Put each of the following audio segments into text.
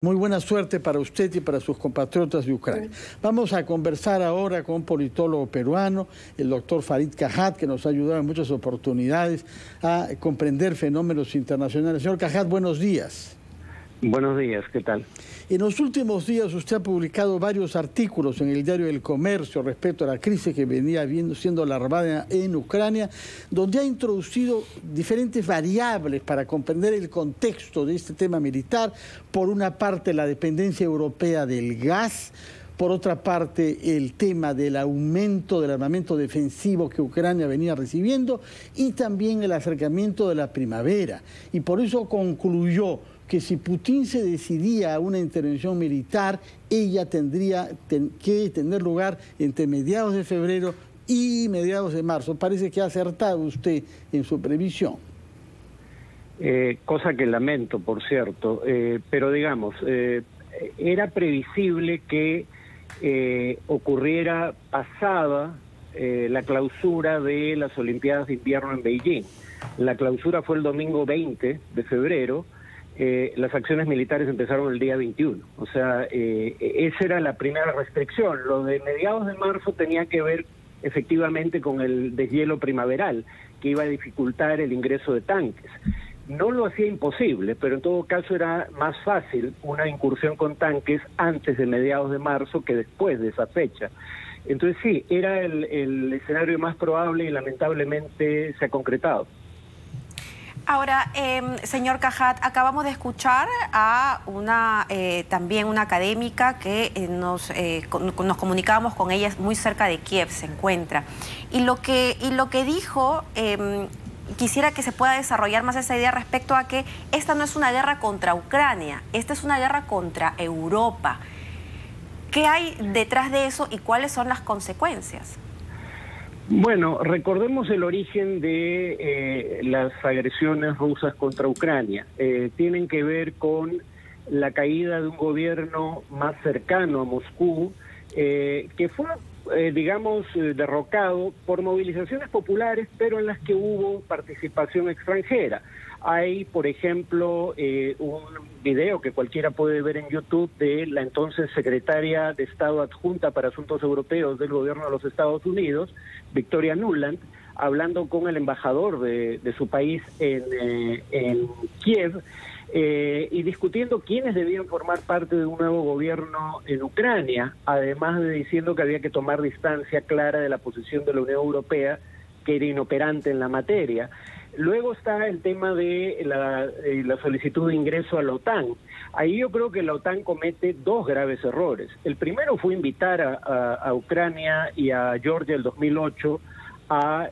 Muy buena suerte para usted y para sus compatriotas de Ucrania. Vamos a conversar ahora con un politólogo peruano, el doctor Farid Cajat, que nos ha ayudado en muchas oportunidades a comprender fenómenos internacionales. Señor Cajat, buenos días. Buenos días, ¿qué tal? En los últimos días usted ha publicado varios artículos en el diario El Comercio respecto a la crisis que venía siendo alarmada en Ucrania, donde ha introducido diferentes variables para comprender el contexto de este tema militar. Por una parte, la dependencia europea del gas. Por otra parte, el tema del aumento del armamento defensivo que Ucrania venía recibiendo y también el acercamiento de la primavera. Y por eso concluyó que si Putin se decidía a una intervención militar, ella tendría que tener lugar entre mediados de febrero y mediados de marzo. Parece que ha acertado usted en su previsión. Cosa que lamento, por cierto, pero digamos, era previsible que ocurriera pasada la clausura de las Olimpiadas de Invierno en Beijing. La clausura fue el domingo 20 de febrero. Las acciones militares empezaron el día 21. O sea, esa era la primera restricción. Lo de mediados de marzo tenía que ver efectivamente con el deshielo primaveral, que iba a dificultar el ingreso de tanques. No lo hacía imposible, pero en todo caso era más fácil una incursión con tanques antes de mediados de marzo que después de esa fecha. Entonces sí, era el escenario más probable y lamentablemente se ha concretado. Ahora, señor Cajat, acabamos de escuchar a también una académica que nos comunicábamos con ella, muy cerca de Kiev se encuentra. Y lo que dijo, quisiera que se pueda desarrollar más esa idea respecto a que esta no es una guerra contra Ucrania, esta es una guerra contra Europa. ¿Qué hay detrás de eso y cuáles son las consecuencias? Bueno, recordemos el origen de las agresiones rusas contra Ucrania. Tienen que ver con la caída de un gobierno más cercano a Moscú, que fue, digamos, derrocado por movilizaciones populares, pero en las que hubo participación extranjera. Hay, por ejemplo, un video que cualquiera puede ver en YouTube de la entonces secretaria de Estado adjunta para Asuntos Europeos del gobierno de los Estados Unidos, Victoria Nuland, hablando con el embajador de su país en Kiev, y discutiendo quiénes debían formar parte de un nuevo gobierno en Ucrania, además de diciendo que había que tomar distancia clara de la posición de la Unión Europea, que era inoperante en la materia. Luego está el tema de la solicitud de ingreso a la OTAN. Ahí yo creo que la OTAN comete dos graves errores. El primero fue invitar a Ucrania y a Georgia en 2008 a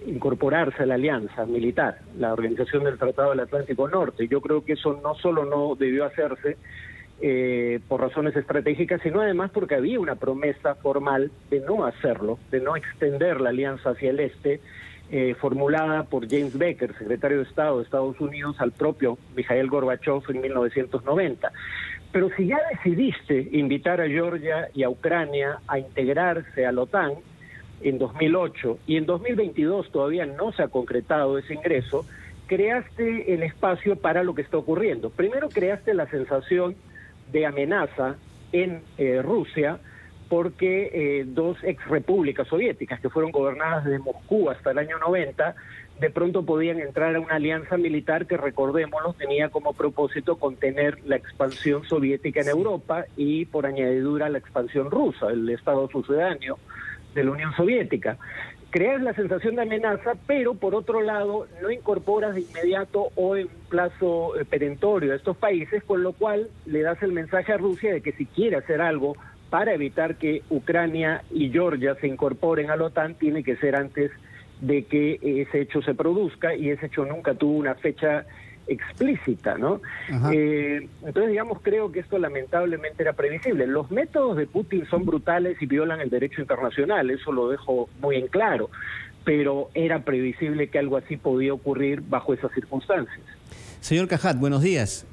incorporarse a la alianza militar, la Organización del Tratado del Atlántico Norte. Yo creo que eso no solo no debió hacerse por razones estratégicas, sino además porque había una promesa formal de no hacerlo, de no extender la alianza hacia el este, formulada por James Baker, secretario de Estado de Estados Unidos, al propio Mikhail Gorbachev en 1990. Pero si ya decidiste invitar a Georgia y a Ucrania a integrarse a la OTAN en 2008 y en 2022 todavía no se ha concretado ese ingreso, creaste el espacio para lo que está ocurriendo. Primero creaste la sensación de amenaza en Rusia, porque dos exrepúblicas soviéticas que fueron gobernadas desde Moscú hasta el año 90, de pronto podían entrar a una alianza militar que, recordémoslo, tenía como propósito contener la expansión soviética en Europa y, por añadidura, la expansión rusa, el estado sucedáneo de la Unión Soviética. Creas la sensación de amenaza, pero por otro lado no incorporas de inmediato o en plazo perentorio a estos países, con lo cual le das el mensaje a Rusia de que si quiere hacer algo para evitar que Ucrania y Georgia se incorporen a la OTAN, tiene que ser antes de que ese hecho se produzca, y ese hecho nunca tuvo una fecha explícita, ¿no? Entonces, digamos, creo que esto lamentablemente era previsible. Los métodos de Putin son brutales y violan el derecho internacional, eso lo dejo muy en claro, pero era previsible que algo así podía ocurrir bajo esas circunstancias. Señor Cajat, buenos días.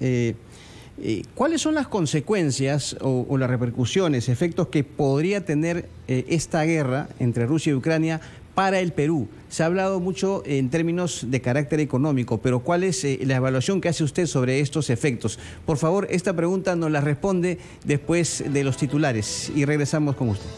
¿Cuáles son las consecuencias o las repercusiones, efectos que podría tener esta guerra entre Rusia y Ucrania para el Perú? Se ha hablado mucho en términos de carácter económico, pero ¿cuál es la evaluación que hace usted sobre estos efectos? Por favor, esta pregunta nos la responde después de los titulares y regresamos con usted.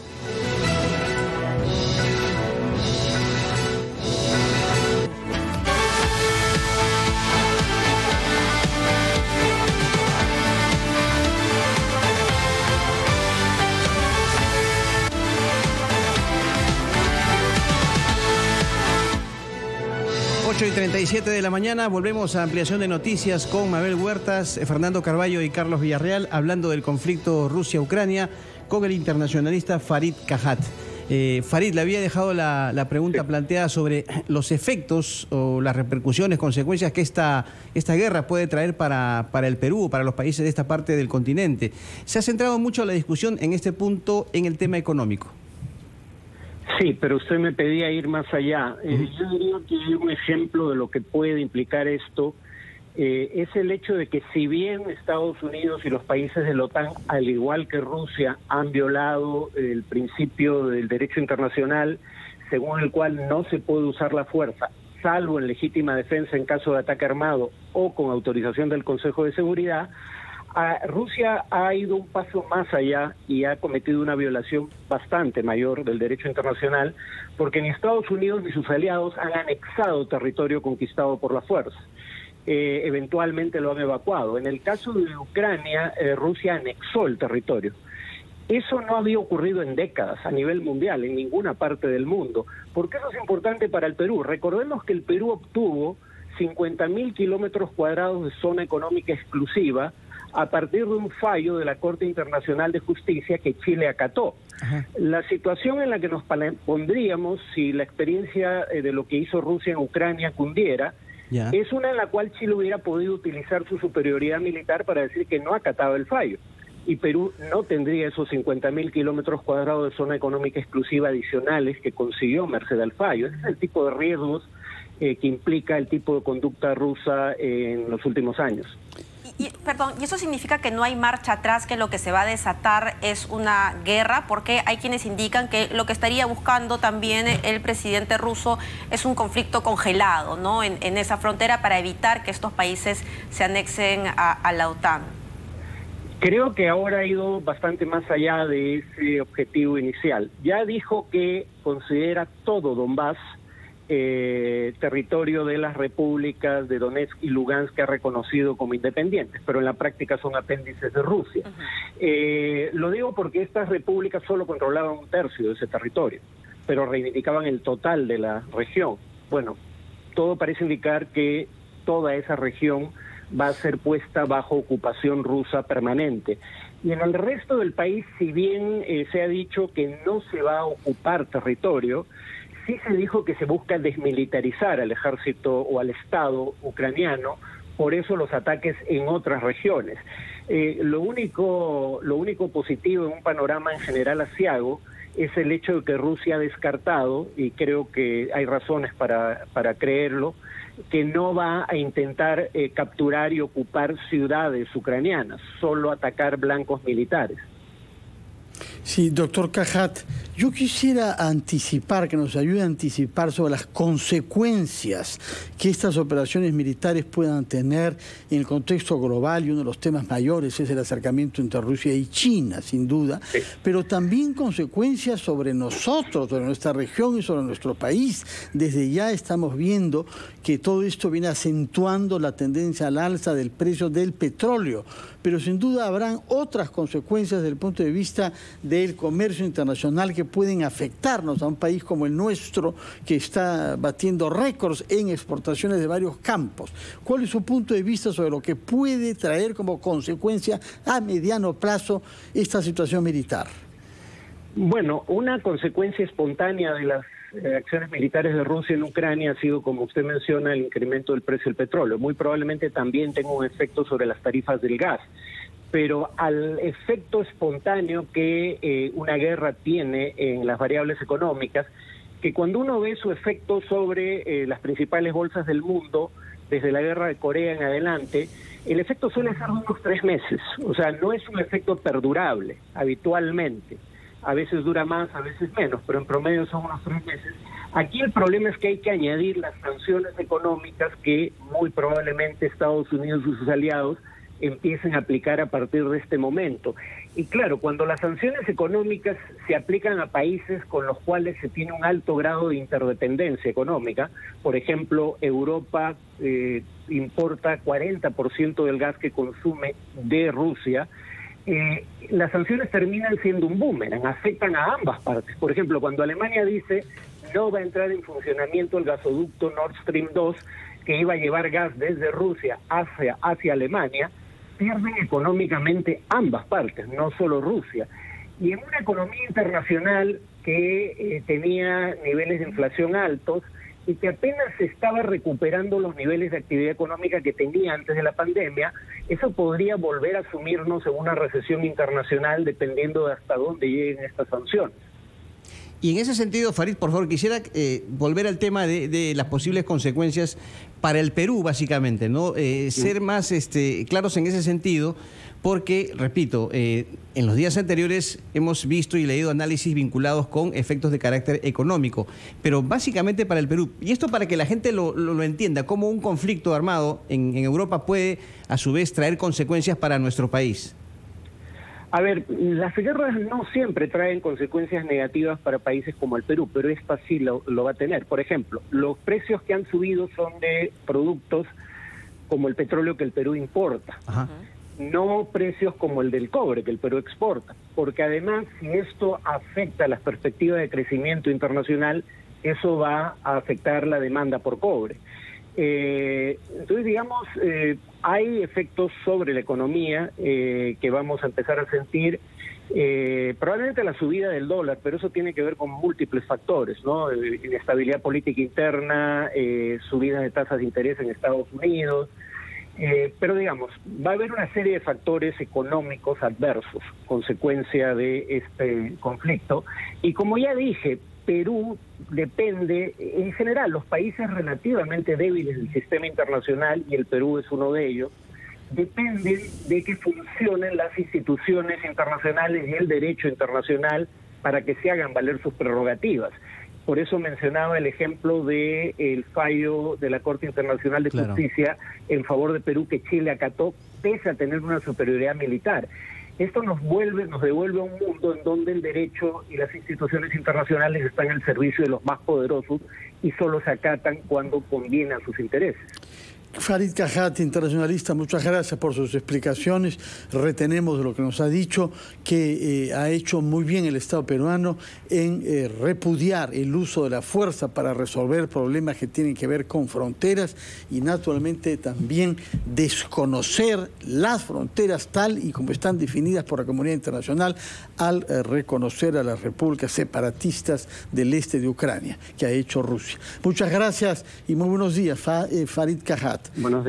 Y 37 de la mañana, volvemos a ampliación de noticias con Mabel Huertas, Fernando Carballo y Carlos Villarreal, hablando del conflicto Rusia-Ucrania con el internacionalista Farid Kajat. Farid, le había dejado la pregunta planteada sobre los efectos o las repercusiones, consecuencias que esta guerra puede traer para el Perú, para los países de esta parte del continente. Se ha centrado mucho la discusión en este punto en el tema económico. Sí, pero usted me pedía ir más allá. Yo diría que un ejemplo de lo que puede implicar esto es el hecho de que si bien Estados Unidos y los países de la OTAN, al igual que Rusia, han violado el principio del derecho internacional, según el cual no se puede usar la fuerza, salvo en legítima defensa en caso de ataque armado o con autorización del Consejo de Seguridad, Rusia ha ido un paso más allá y ha cometido una violación bastante mayor del derecho internacional, porque ni Estados Unidos ni sus aliados han anexado territorio conquistado por la fuerza. Eventualmente lo han evacuado. En el caso de Ucrania, Rusia anexó el territorio. Eso no había ocurrido en décadas a nivel mundial, en ninguna parte del mundo. ¿Por qué eso es importante para el Perú? Recordemos que el Perú obtuvo 50.000 kilómetros cuadrados de zona económica exclusiva a partir de un fallo de la Corte Internacional de Justicia que Chile acató. Ajá. La situación en la que nos pondríamos si la experiencia de lo que hizo Rusia en Ucrania cundiera, es una en la cual Chile hubiera podido utilizar su superioridad militar para decir que no acataba el fallo. Y Perú no tendría esos 50.000 kilómetros cuadrados de zona económica exclusiva adicionales que consiguió merced al fallo. Ese es el tipo de riesgos que implica el tipo de conducta rusa en los últimos años. Perdón, ¿y eso significa que no hay marcha atrás, que lo que se va a desatar es una guerra? Porque hay quienes indican que lo que estaría buscando también el presidente ruso es un conflicto congelado, ¿no?, en esa frontera para evitar que estos países se anexen a la OTAN. Creo que ahora ha ido bastante más allá de ese objetivo inicial. Ya dijo que considera todo Donbass territorio de las repúblicas de Donetsk y Lugansk que ha reconocido como independientes, pero en la práctica son apéndices de Rusia. Lo digo porque estas repúblicas solo controlaban un tercio de ese territorio, pero reivindicaban el total de la región. Bueno, todo parece indicar que toda esa región va a ser puesta bajo ocupación rusa permanente. Y en el resto del país, si bien se ha dicho que no se va a ocupar territorio, sí se dijo que se busca desmilitarizar al ejército o al Estado ucraniano, por eso los ataques en otras regiones. Lo único positivo en un panorama en general aciago es el hecho de que Rusia ha descartado, y creo que hay razones para creerlo, que no va a intentar capturar y ocupar ciudades ucranianas, solo atacar blancos militares. Sí, doctor Kajat, yo quisiera anticipar, que nos ayude a anticipar sobre las consecuencias que estas operaciones militares puedan tener en el contexto global, y uno de los temas mayores es el acercamiento entre Rusia y China, sin duda, sí, pero también consecuencias sobre nosotros, sobre nuestra región y sobre nuestro país. Desde ya estamos viendo que todo esto viene acentuando la tendencia al alza del precio del petróleo, pero sin duda habrán otras consecuencias desde el punto de vista del comercio internacional que pueden afectarnos a un país como el nuestro, que está batiendo récords en exportaciones de varios campos. ¿Cuál es su punto de vista sobre lo que puede traer como consecuencia a mediano plazo esta situación militar? Bueno, una consecuencia espontánea de las acciones militares de Rusia en Ucrania ha sido, como usted menciona, el incremento del precio del petróleo. Muy probablemente también tenga un efecto sobre las tarifas del gas. Pero al efecto espontáneo que una guerra tiene en las variables económicas, que cuando uno ve su efecto sobre las principales bolsas del mundo, desde la guerra de Corea en adelante, el efecto suele ser de unos 3 meses. O sea, no es un efecto perdurable habitualmente. A veces dura más, a veces menos, pero en promedio son unos 3 meses. Aquí el problema es que hay que añadir las sanciones económicas que muy probablemente Estados Unidos y sus aliados empiecen a aplicar a partir de este momento. Y claro, cuando las sanciones económicas se aplican a países con los cuales se tiene un alto grado de interdependencia económica, por ejemplo, Europa importa 40% del gas que consume de Rusia, las sanciones terminan siendo un boomerang, afectan a ambas partes. Por ejemplo, cuando Alemania dice no va a entrar en funcionamiento el gasoducto Nord Stream 2, que iba a llevar gas desde Rusia hacia Alemania, pierden económicamente ambas partes, no solo Rusia. Y en una economía internacional que tenía niveles de inflación altos y que apenas se estaba recuperando los niveles de actividad económica que tenía antes de la pandemia, eso podría volver a sumirnos en una recesión internacional dependiendo de hasta dónde lleguen estas sanciones. Y en ese sentido, Farid, por favor, quisiera volver al tema de las posibles consecuencias para el Perú, básicamente, ¿no? Ser más claros en ese sentido, porque, repito, en los días anteriores hemos visto y leído análisis vinculados con efectos de carácter económico, pero básicamente para el Perú, y esto para que la gente lo entienda, cómo un conflicto armado en Europa puede, a su vez, traer consecuencias para nuestro país. A ver, las guerras no siempre traen consecuencias negativas para países como el Perú, pero esta sí lo va a tener. Por ejemplo, los precios que han subido son de productos como el petróleo que el Perú importa, no precios como el del cobre que el Perú exporta, porque además si esto afecta las perspectivas de crecimiento internacional, eso va a afectar la demanda por cobre. Entonces, digamos, hay efectos sobre la economía que vamos a empezar a sentir, probablemente la subida del dólar, pero eso tiene que ver con múltiples factores, ¿no? Inestabilidad política interna, subida de tasas de interés en Estados Unidos, pero digamos, va a haber una serie de factores económicos adversos, consecuencia de este conflicto, y como ya dije, Perú depende, en general, los países relativamente débiles del sistema internacional, y el Perú es uno de ellos, dependen de que funcionen las instituciones internacionales y el derecho internacional para que se hagan valer sus prerrogativas. Por eso mencionaba el ejemplo del fallo de la Corte Internacional de Justicia en favor de Perú que Chile acató pese a tener una superioridad militar. Esto nos devuelve a un mundo en donde el derecho y las instituciones internacionales están al servicio de los más poderosos y solo se acatan cuando conviene a sus intereses. Farid Kajat, internacionalista, muchas gracias por sus explicaciones. Retenemos de lo que nos ha dicho que ha hecho muy bien el Estado peruano en repudiar el uso de la fuerza para resolver problemas que tienen que ver con fronteras y naturalmente también desconocer las fronteras tal y como están definidas por la comunidad internacional al reconocer a las repúblicas separatistas del este de Ucrania que ha hecho Rusia. Muchas gracias y muy buenos días, Farid Kajat. Buenos días.